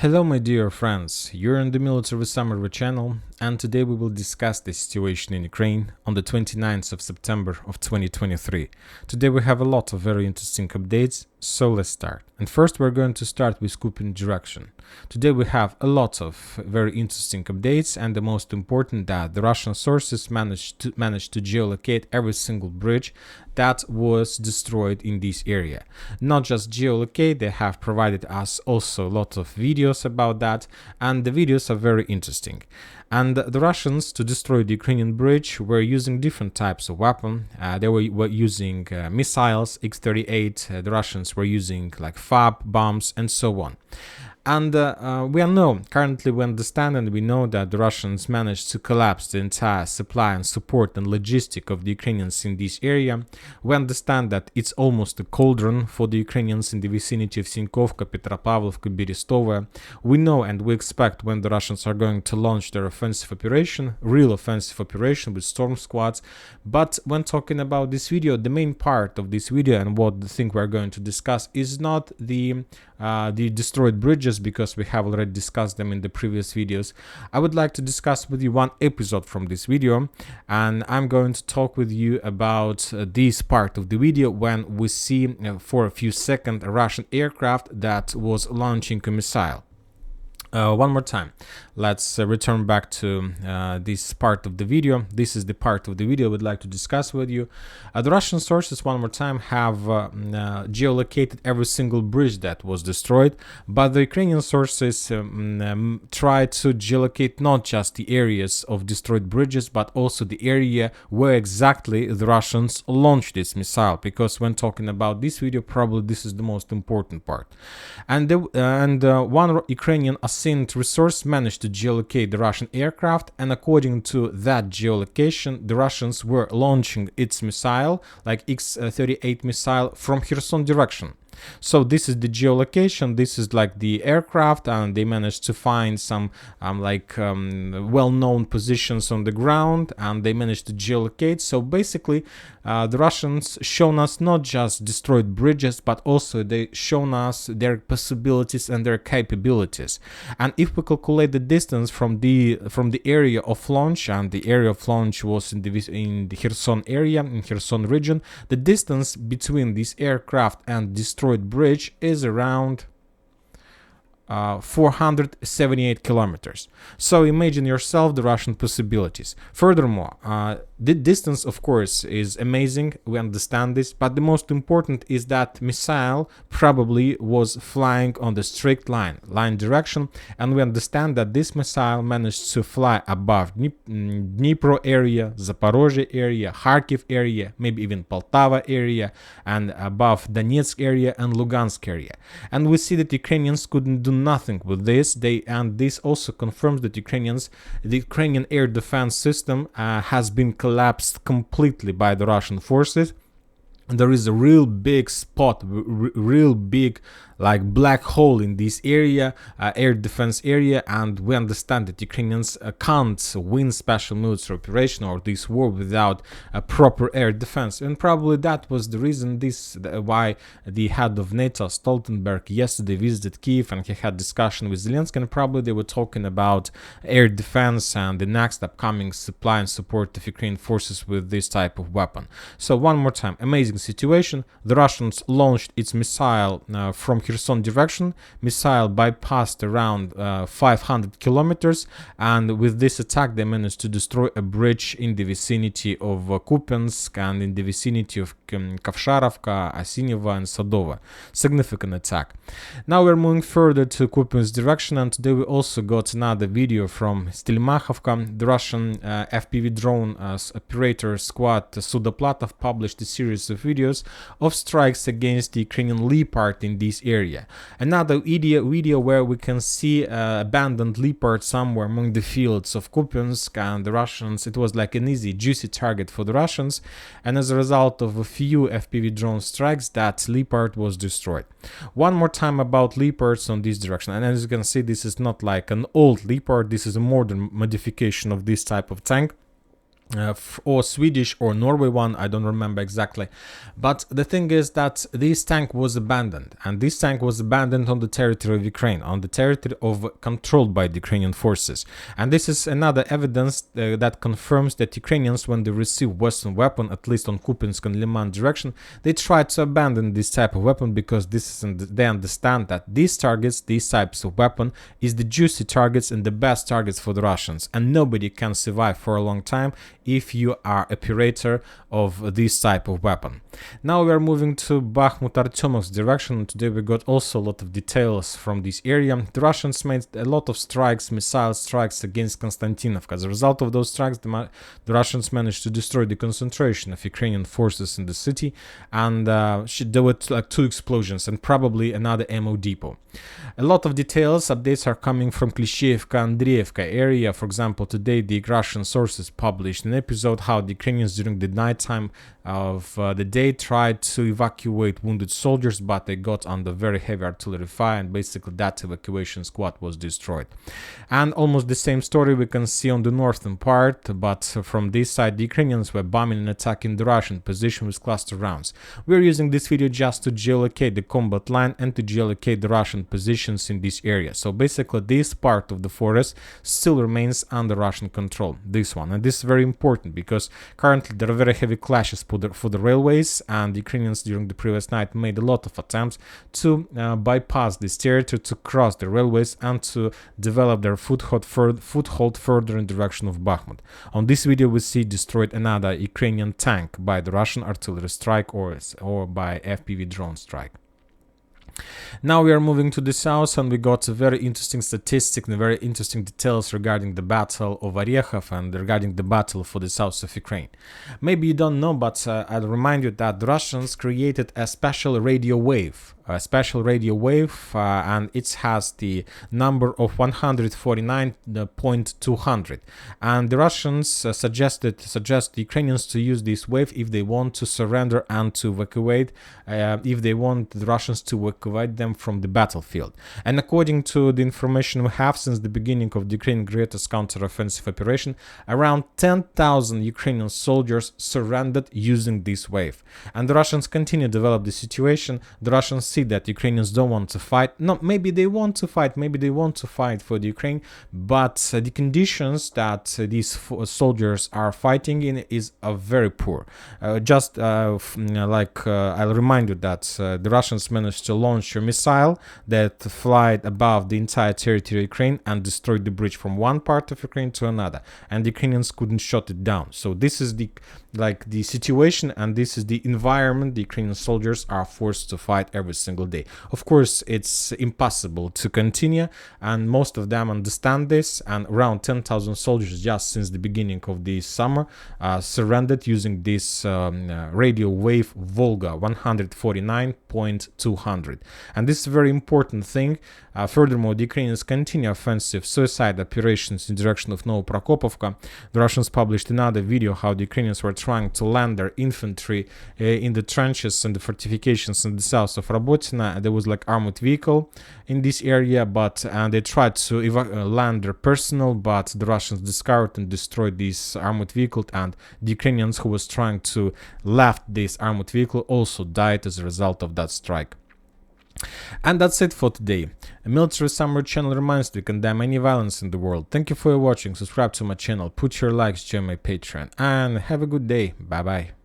Hello my dear friends, you're in the Military Summary channel, and today we will discuss the situation in Ukraine on the 29th of September of 2023. Today we have a lot of very interesting updates, so let's start. And first we're going to start with Kupyansk direction. Today we have a lot of very interesting updates, and the most important that the Russian sources managed to geolocate every single bridge that was destroyed in this area. Not just geolocate, they have provided us also a lot of videos about that, and the videos are very interesting. And the Russians, to destroy the Ukrainian bridge, were using different types of weapon. They were using missiles, X-38, the Russians were using like FAB bombs and so on. And currently we understand and we know that the Russians managed to collapse the entire supply and support and logistic of the Ukrainians in this area. We understand that it's almost a cauldron for the Ukrainians in the vicinity of Sinkovka, Petropavlovka, Berestova. We know and we expect when the Russians are going to launch their offensive operation, real offensive operation with storm squads. But when talking about this video, the main part of this video and what the thing we're going to discuss is not the destroyed bridges, because we have already discussed them in the previous videos. I would like to discuss with you one episode from this video, and I'm going to talk with you about this part of the video when we see for a few seconds a Russian aircraft that was launching a missile. One more time, let's return back to this part of the video. This is the part of the video I would like to discuss with you. The Russian sources, one more time, have geolocated every single bridge that was destroyed, but the Ukrainian sources try to geolocate not just the areas of destroyed bridges, but also the area where exactly the Russians launched this missile, because when talking about this video, probably this is the most important part. And one Ukrainian resource managed to geolocate the Russian aircraft, and according to that geolocation, the Russians were launching its missile, like X-38 missile, from Kherson direction. So this is the geolocation, this is like the aircraft, and they managed to find some well-known positions on the ground, and they managed to geolocate. So basically the Russians shown us not just destroyed bridges, but also they shown us their possibilities and their capabilities. And if we calculate the distance from the area of launch, and the area of launch was in the Kherson area, in Kherson region, the distance between this aircraft and destroyed bridge is around 478 kilometers. So imagine yourself the Russian possibilities. Furthermore, the distance, of course, is amazing. We understand this, but the most important is that missile probably was flying on the strict line direction, and we understand that this missile managed to fly above Dnipro area, Zaporozhye area, Kharkiv area, maybe even Poltava area, and above Donetsk area and Lugansk area. And we see that Ukrainians couldn't do nothing with this. And this also confirms that the Ukrainian air defense system has been collapsed completely by the Russian forces. There is a real big spot, real big like black hole in this area, air defense area, and we understand that Ukrainians can't win special military operation or this war without a proper air defense. And probably that was the reason why the head of NATO, Stoltenberg, yesterday visited Kiev, and he had discussion with Zelensky, and probably they were talking about air defense and the next upcoming supply and support of Ukrainian forces with this type of weapon. So one more time, amazing situation. The Russians launched its missile from Kherson direction. Missile bypassed around 500 kilometers, and with this attack they managed to destroy a bridge in the vicinity of Kupyansk and in the vicinity of Kovsharovka, Asinyeva and Sadova. Significant attack. Now we're moving further to Kupyansk direction, and today we also got another video from Stelmakhovka. The Russian FPV drone operator squad Sudoplatov published a series of videos of strikes against the Ukrainian Leopard in this area. Another video where we can see abandoned Leopard somewhere among the fields of Kupyansk, and the Russians, it was like an easy, juicy target for the Russians, and as a result of a few FPV drone strikes, that Leopard was destroyed. One more time about Leopards on this direction, and as you can see, this is not like an old Leopard, this is a modern modification of this type of tank. or Swedish or Norway one, I don't remember exactly. But the thing is that this tank was abandoned, and this tank was abandoned on the territory of Ukraine, on the territory controlled by the Ukrainian forces. And this is another evidence that confirms that Ukrainians, when they receive Western weapon, at least on Kupyansk and Liman direction, they try to abandon this type of weapon, because they understand that these targets, these types of weapon, is the juicy targets and the best targets for the Russians, and nobody can survive for a long time if you are operator of this type of weapon. Now we are moving to Bakhmut Artyomovsk direction. Today we got also a lot of details from this area. The Russians made a lot of strikes, missile strikes against Konstantinovka. As a result of those strikes, the Russians managed to destroy the concentration of Ukrainian forces in the city, and there were like 2 explosions and probably another ammo depot. A lot of details, updates are coming from Klishchiivka, Andreevka area. For example, today the Russian sources published an episode how the Ukrainians during the nighttime of the day tried to evacuate wounded soldiers, but they got under very heavy artillery fire, and basically that evacuation squad was destroyed. And almost the same story we can see on the northern part, but from this side the Ukrainians were bombing and attacking the Russian position with cluster rounds. We're using this video just to geolocate the combat line and to geolocate the Russian positions in this area. So basically this part of the forest still remains under Russian control, this one. And this is very important because currently there are very heavy clashes for the railways, and the Ukrainians during the previous night made a lot of attempts to bypass this territory, to cross the railways and to develop their foothold further in the direction of Bakhmut. On this video we see destroyed another Ukrainian tank by the Russian artillery strike or by FPV drone strike. Now we are moving to the south, and we got a very interesting statistic and very interesting details regarding the battle of Orekhov and regarding the battle for the south of Ukraine. Maybe you don't know, but I'll remind you that the Russians created a special radio wave, and it has the number of 149.200, and the Russians suggest the Ukrainians to use this wave if they want to surrender and to evacuate, if they want the Russians to evacuate them from the battlefield. And according to the information we have, since the beginning of the Ukrainian greatest counter-offensive operation, around 10,000 Ukrainian soldiers surrendered using this wave. And the Russians continue to develop the situation. The Russians see that Ukrainians don't want to fight. No, maybe they want to fight, for the Ukraine, but the conditions that these soldiers are fighting in is very poor. I'll remind you that the Russians managed to launch a missile that flied above the entire territory of Ukraine and destroyed the bridge from one part of Ukraine to another, and the Ukrainians couldn't shut it down. So this is the situation, and this is the environment the Ukrainian soldiers are forced to fight every single day. Of course, it's impossible to continue, and most of them understand this, and around 10,000 soldiers just since the beginning of the summer surrendered using this radio wave Volga 149.200. And this is a very important thing. Furthermore, the Ukrainians continue offensive suicide operations in direction of Novoprokopovka. The Russians published another video how the Ukrainians were trying to land their infantry in the trenches and the fortifications in the south of Robotina. There was like armored vehicle in this area, but they tried to land their personnel, but the Russians discovered and destroyed this armored vehicle, and the Ukrainians who was trying to left this armored vehicle also died as a result of that strike. And that's it for today. A Military Summary channel reminds you to condemn any violence in the world. Thank you for watching, subscribe to my channel, put your likes, join my Patreon, and have a good day. Bye bye.